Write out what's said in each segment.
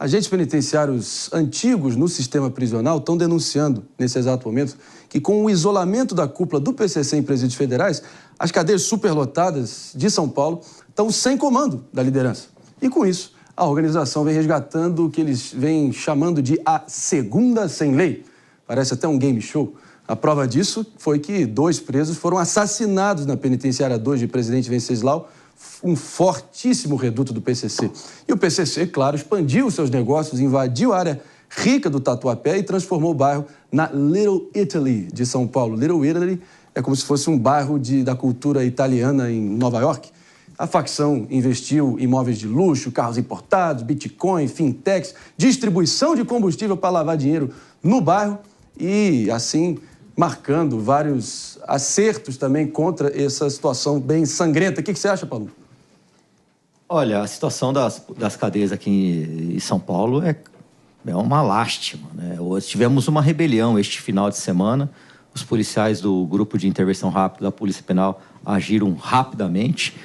agentes penitenciários antigos no sistema prisional estão denunciando, nesse exato momento, que com o isolamento da cúpula do PCC em presídios federais, as cadeias superlotadas de São Paulo estão sem comando da liderança. E com isso, a organização vem resgatando o que eles vêm chamando de a segunda sem lei. Parece até um game show. A prova disso foi que 2 presos foram assassinados na penitenciária 2 de Presidente Venceslau, um fortíssimo reduto do PCC. E o PCC, claro, expandiu seus negócios, invadiu a área rica do Tatuapé e transformou o bairro na Little Italy de São Paulo. Little Italy é como se fosse um bairro da cultura italiana em Nova York. A facção investiu em imóveis de luxo, carros importados, Bitcoin, fintechs, distribuição de combustível para lavar dinheiro no bairro e, assim, marcando vários acertos também contra essa situação bem sangrenta. O que você acha, Paulo? Olha, a situação das cadeias aqui em São Paulo é uma lástima, né? Tivemos uma rebelião este final de semana. Os policiais do Grupo de Intervenção Rápida da Polícia Penal agiram rapidamente,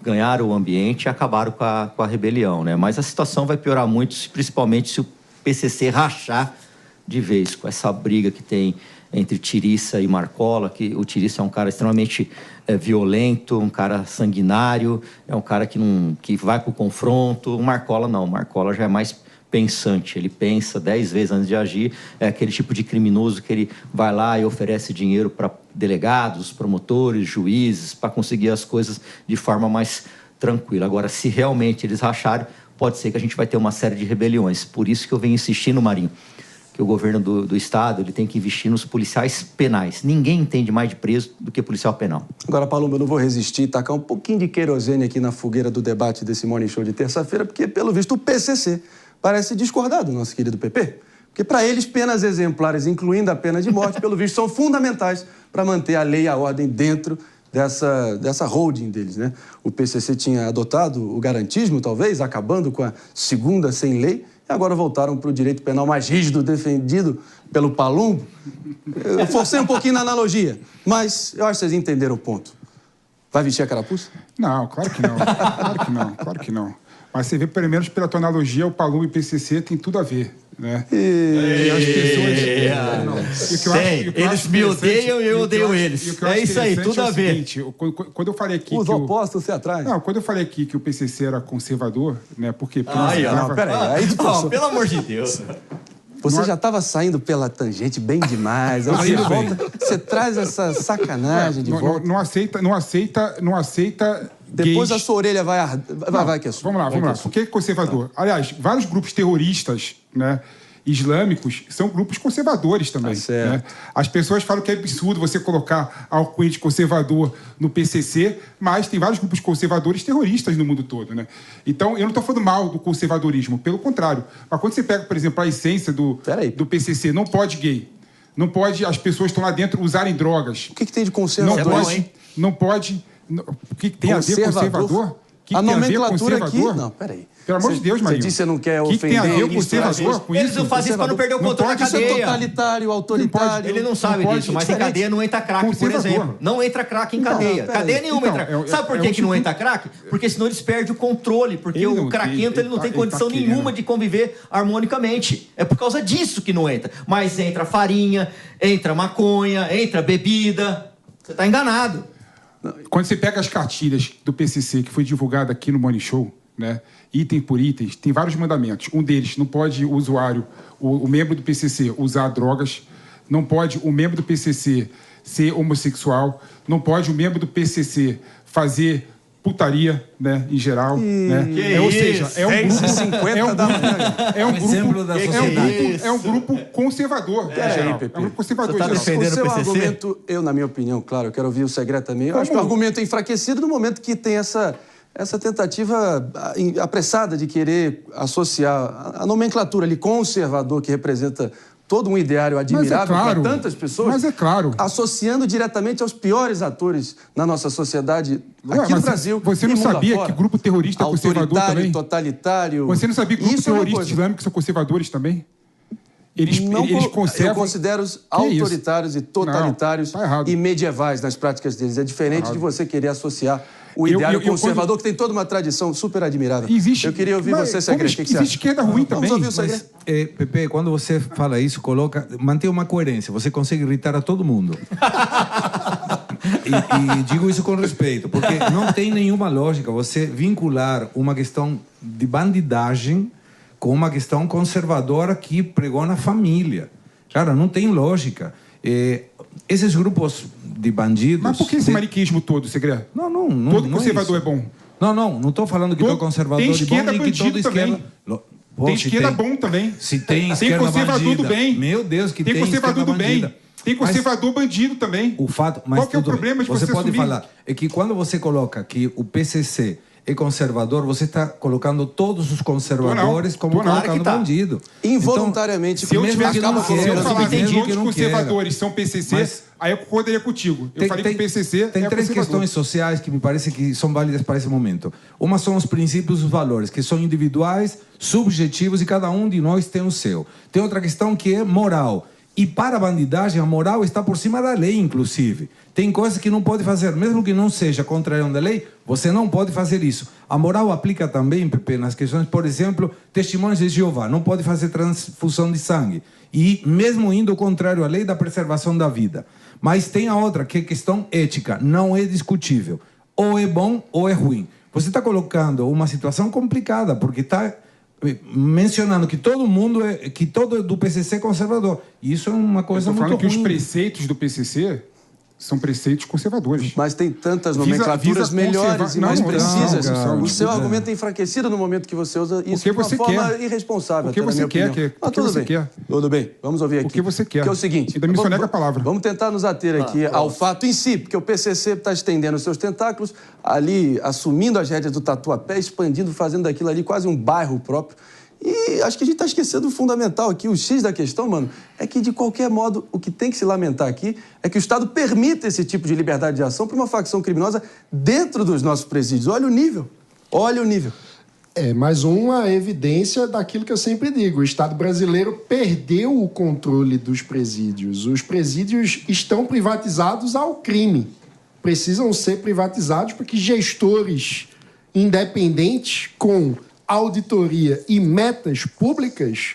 ganharam o ambiente e acabaram com a rebelião, né? Mas a situação vai piorar muito, principalmente se o PCC rachar de vez com essa briga que tem entre Tiriça e Marcola, que o Tiriça é um cara extremamente violento, um cara sanguinário, é um cara que vai para o confronto. O Marcola não, o Marcola já é mais pensante, ele pensa 10 vezes antes de agir, é aquele tipo de criminoso que ele vai lá e oferece dinheiro para delegados, promotores, juízes, para conseguir as coisas de forma mais tranquila. Agora, se realmente eles racharem, pode ser que a gente vai ter uma série de rebeliões. Por isso que eu venho insistindo, Marinho, que o governo do Estado ele tem que investir nos policiais penais. Ninguém entende mais de preso do que policial penal. Agora, Palumbo, eu não vou resistir e tacar um pouquinho de querosene aqui na fogueira do debate desse Morning Show de terça-feira, porque, pelo visto, o PCC parece discordar do nosso querido PP. Porque, para eles, penas exemplares, incluindo a pena de morte, pelo visto, são fundamentais para manter a lei e a ordem dentro dessa holding deles, né? O PCC tinha adotado o garantismo, talvez, acabando com a segunda sem lei, e agora voltaram para o direito penal mais rígido, defendido pelo Palumbo. Eu forcei um pouquinho na analogia, mas eu acho que vocês entenderam o ponto. Vai vestir a carapuça? Não, claro que não. Claro que não, claro que não. Mas você vê, pelo menos pela tua analogia, o Palumbo e o PCC tem tudo a ver, né? E as pessoas... Eles me odeiam e eu odeio eles. É isso aí, tudo a ver. Seguinte, quando eu falei aqui os opostos se atraem. Não, quando eu falei aqui que o PCC era conservador, né? Por quê? Porque peraí. Pelo amor de Deus. Você já estava saindo pela tangente bem demais. Você traz essa sacanagem de volta. Não aceita depois gays. A sua orelha vai arder. Vai que é sua. Vamos lá. Por que conservador? Aliás, vários grupos terroristas, né, islâmicos são grupos conservadores também. Né? As pessoas falam que é absurdo você colocar a alcunha de conservador no PCC, mas tem vários grupos conservadores terroristas no mundo todo, né? Então, eu não estou falando mal do conservadorismo, pelo contrário. Mas quando você pega, por exemplo, a essência do PCC, não pode gay, não pode as pessoas que estão lá dentro usarem drogas. O que tem de conservador? Não pode... O que tem a ver com conservador? A nomenclatura aqui... Não, peraí. Pelo amor de Deus, Marinho. Você disse que você não quer ofender... O que tem a ver com conservador com isso? Eles não fazem isso para não perder o controle da cadeia. Isso é totalitário, autoritário... Ele não sabe disso, mas em cadeia não entra crack, por exemplo. Não entra crack em cadeia. Cadeia nenhuma entra... Sabe por que não entra crack? Porque senão eles perdem o controle, porque o craquento ele não tem condição nenhuma de conviver harmonicamente. É por causa disso que não entra. Mas entra farinha, entra maconha, entra bebida... Você está enganado. Quando você pega as cartilhas do PCC, que foi divulgada aqui no Morning Show, né, item por item, tem vários mandamentos. Um deles, não pode o usuário, o membro do PCC, usar drogas. Não pode o membro do PCC ser homossexual. Não pode o membro do PCC fazer putaria, né, em geral, né? Ou seja, é um grupo conservador, em geral. É um grupo conservador. Você está defendendo o seu argumento, na minha opinião, claro, eu quero ouvir o Segredo também. Eu acho que o argumento é enfraquecido no momento que tem essa tentativa apressada de querer associar a nomenclatura ali conservador, que representa todo um ideário admirável para tantas pessoas, mas é claro, associando diretamente aos piores atores na nossa sociedade aqui no Brasil. Você não sabia que grupo terrorista é conservador também? Totalitário. Você não sabia que grupos terroristas islâmicos são conservadores também? Eles conservam... Eu considero os autoritários e totalitários e medievais nas práticas deles. É diferente de você querer associar o ideário conservador, que tem toda uma tradição super admirável. Eu queria ouvir você, Segre. Existe esquerda ruim também. Vamos ouvir o Segre. Pepe, quando você fala isso, mantém uma coerência. Você consegue irritar a todo mundo. E digo isso com respeito, porque não tem nenhuma lógica você vincular uma questão de bandidagem com uma questão conservadora que pregona a família. Cara, não tem lógica. Esses grupos de bandidos... Mas por que esse mariquismo todo, Segre? Não. Todo conservador é bom. Não estou falando que todo conservador é bom, nem que todo esquerda... Tem esquerda bom também. Se tem esquerda conservador do bem. Meu Deus, que tem conservador do bem. Bandida. Tem conservador bandido também. Qual que é o problema de você pode assumir? falar é que quando você coloca que o PCC é conservador, você está colocando todos os conservadores como colocando bandido. Involuntariamente. Então, se eu falar que todos os conservadores são PCC, aí eu concordaria contigo. Eu falei que o PCC tem três questões sociais que me parece que são válidas para esse momento. Uma são os princípios e os valores, que são individuais, subjetivos, e cada um de nós tem o seu. Tem outra questão que é moral. E para a bandidagem, a moral está por cima da lei, inclusive. Tem coisas que não pode fazer, mesmo que não seja contrariando a lei, você não pode fazer isso. A moral aplica também, Pepe, nas questões, por exemplo, testemunhos de Jeová, não pode fazer transfusão de sangue. E mesmo indo contrário à lei da preservação da vida. Mas tem a outra, que é questão ética, não é discutível. Ou é bom ou é ruim. Você está colocando uma situação complicada, porque está mencionando que todo mundo que todo do PCC é conservador. E isso é uma coisa muito ruim. Eu estou falando que os preceitos do PCC são preceitos conservadores. Mas tem tantas nomenclaturas melhores e mais precisas. O seu argumento é enfraquecido no momento que você usa isso de uma forma irresponsável. O que você quer? Tudo bem. Vamos ouvir aqui. O que você quer? Que é o seguinte. Ainda me sonega a palavra. Vamos tentar nos ater aqui ao fato em si, porque o PCC está estendendo os seus tentáculos, ali assumindo as rédeas do Tatuapé, expandindo, fazendo daquilo ali quase um bairro próprio. E acho que a gente está esquecendo o fundamental aqui, o X da questão, mano, é que, de qualquer modo, o que tem que se lamentar aqui é que o Estado permita esse tipo de liberdade de ação para uma facção criminosa dentro dos nossos presídios. Olha o nível. É mais uma evidência daquilo que eu sempre digo. O Estado brasileiro perdeu o controle dos presídios. Os presídios estão privatizados ao crime. Precisam ser privatizados para que gestores independentes com auditoria e metas públicas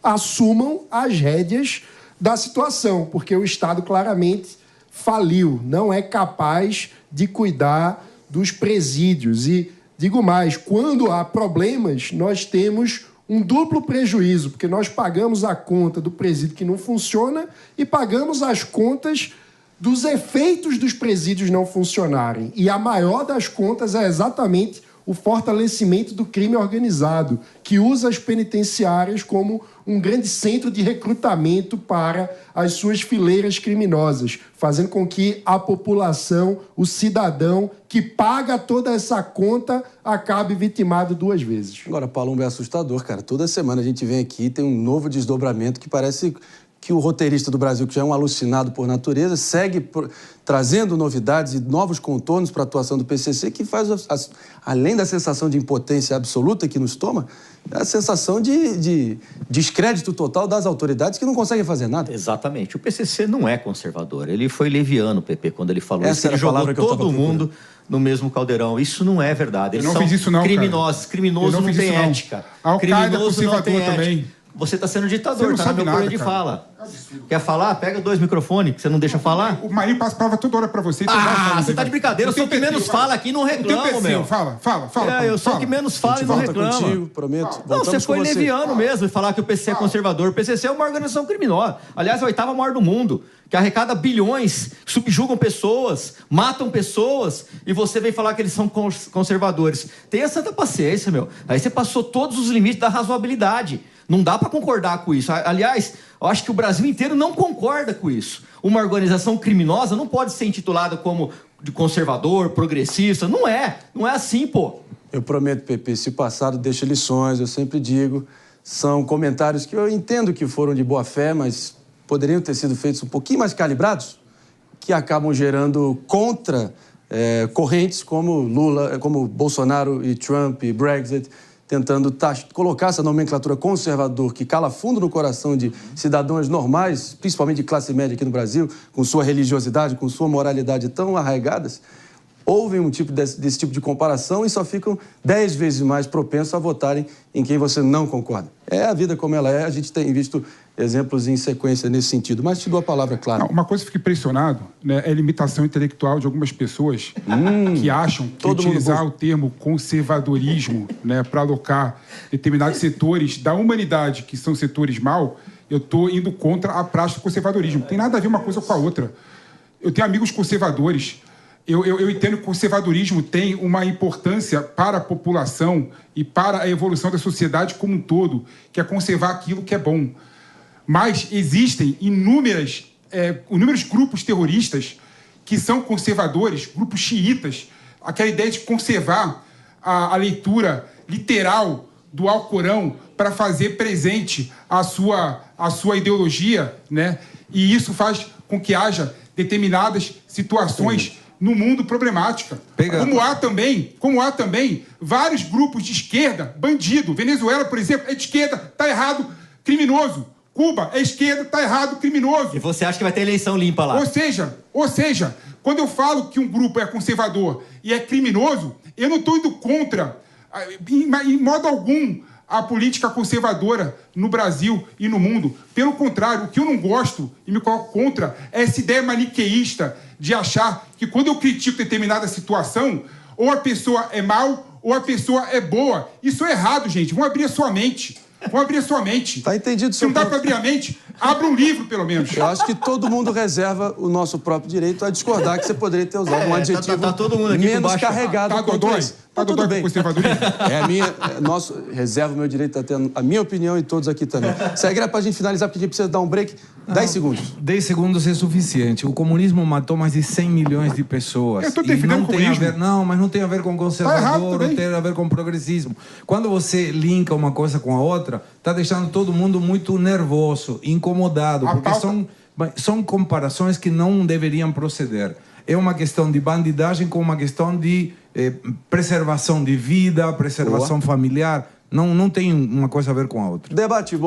assumam as rédeas da situação, porque o Estado claramente faliu, não é capaz de cuidar dos presídios. E digo mais, quando há problemas, nós temos um duplo prejuízo, porque nós pagamos a conta do presídio que não funciona e pagamos as contas dos efeitos dos presídios não funcionarem. E a maior das contas é exatamente o fortalecimento do crime organizado, que usa as penitenciárias como um grande centro de recrutamento para as suas fileiras criminosas, fazendo com que a população, o cidadão que paga toda essa conta, acabe vitimado duas vezes. Agora, Palumbo, é assustador, cara. Toda semana a gente vem aqui e tem um novo desdobramento que parece que o roteirista do Brasil, que já é um alucinado por natureza, segue trazendo novidades e novos contornos para a atuação do PCC, que faz, além da sensação de impotência absoluta que nos toma, a sensação de descrédito total das autoridades que não conseguem fazer nada. Exatamente. O PCC não é conservador. Ele foi leviano, Pepe, quando ele falou isso. Ele jogou todo mundo no mesmo caldeirão. Isso não é verdade. Eles são criminosos. Criminoso não tem ética. Al-Qaeda conservador também. Você está sendo ditador, está no meu poder de fala. Quer falar? Pega 2 microfones, que você não deixa falar. O Marinho passa a palavra toda hora pra você. Você tá de brincadeira. Eu sou o que menos fala aqui e não reclamo, meu. Fala. Eu sou o que menos fala e não reclama. Contigo, prometo. Não, você foi leviano mesmo e falar que o PCC é conservador. O PCC é uma organização criminosa. Aliás, a 8ª maior do mundo, que arrecada bilhões, subjugam pessoas, matam pessoas, e você vem falar que eles são conservadores. Tenha santa paciência, meu. Aí você passou todos os limites da razoabilidade. Não dá para concordar com isso. Aliás, eu acho que o Brasil inteiro não concorda com isso. Uma organização criminosa não pode ser intitulada como de conservador, progressista. Não é assim, pô. Eu prometo, Pepe, se o passado deixa lições, eu sempre digo, são comentários que eu entendo que foram de boa fé, mas poderiam ter sido feitos um pouquinho mais calibrados, que acabam gerando correntes como Lula, como Bolsonaro e Trump e Brexit, tentando colocar essa nomenclatura conservador que cala fundo no coração de cidadãos normais, principalmente de classe média aqui no Brasil, com sua religiosidade, com sua moralidade tão arraigadas, ouvem desse tipo de comparação e só ficam 10 vezes mais propensos a votarem em quem você não concorda. É a vida como ela é, a gente tem visto exemplos em sequência nesse sentido. Mas te dou a palavra, claro. Não, uma coisa que eu fico impressionado, né, é a limitação intelectual de algumas pessoas que acham que utilizar o termo conservadorismo, né, para alocar determinados setores da humanidade, que são setores mal, eu estou indo contra a prática do conservadorismo. Não tem nada a ver uma coisa com a outra. Eu tenho amigos conservadores. Eu entendo que o conservadorismo tem uma importância para a população e para a evolução da sociedade como um todo, que é conservar aquilo que é bom. Mas existem inúmeros grupos terroristas que são conservadores, grupos xiitas, aquela ideia de conservar a leitura literal do Alcorão para fazer presente a sua ideologia, né? E isso faz com que haja determinadas situações no mundo problemática. Como há também vários grupos de esquerda, bandido. Venezuela, por exemplo, é de esquerda, tá errado, criminoso. Cuba é esquerda, tá errado, criminoso. E você acha que vai ter eleição limpa lá? Ou seja, quando eu falo que um grupo é conservador e é criminoso, eu não estou indo contra, em modo algum, a política conservadora no Brasil e no mundo. Pelo contrário, o que eu não gosto e me coloco contra é essa ideia maniqueísta de achar que quando eu critico determinada situação, ou a pessoa é mal ou a pessoa é boa. Isso é errado, gente. Vão abrir a sua mente. Tá entendido, Se não dá para abrir a mente, abra um livro, pelo menos. Eu acho que todo mundo reserva o nosso próprio direito a discordar que você poderia ter usado um adjetivo tá todo mundo aqui menos carregado. Tá dodói? Tá tudo bem. Conservadorismo? Reservo meu direito a ter a minha opinião e todos aqui também. Segue para a gente finalizar, porque a gente precisa dar um break. 10 segundos. 10 segundos é suficiente. O comunismo matou mais de 100 milhões de pessoas. Eu estou defendendo o comunismo. Mas não tem a ver com conservador, não tem a ver com progressismo. Quando você linka uma coisa com a outra, está deixando todo mundo muito nervoso, incomodado, porque são comparações que não deveriam proceder. É uma questão de bandidagem com uma questão de preservação de vida, preservação familiar. Não tem uma coisa a ver com a outra. Debate bom.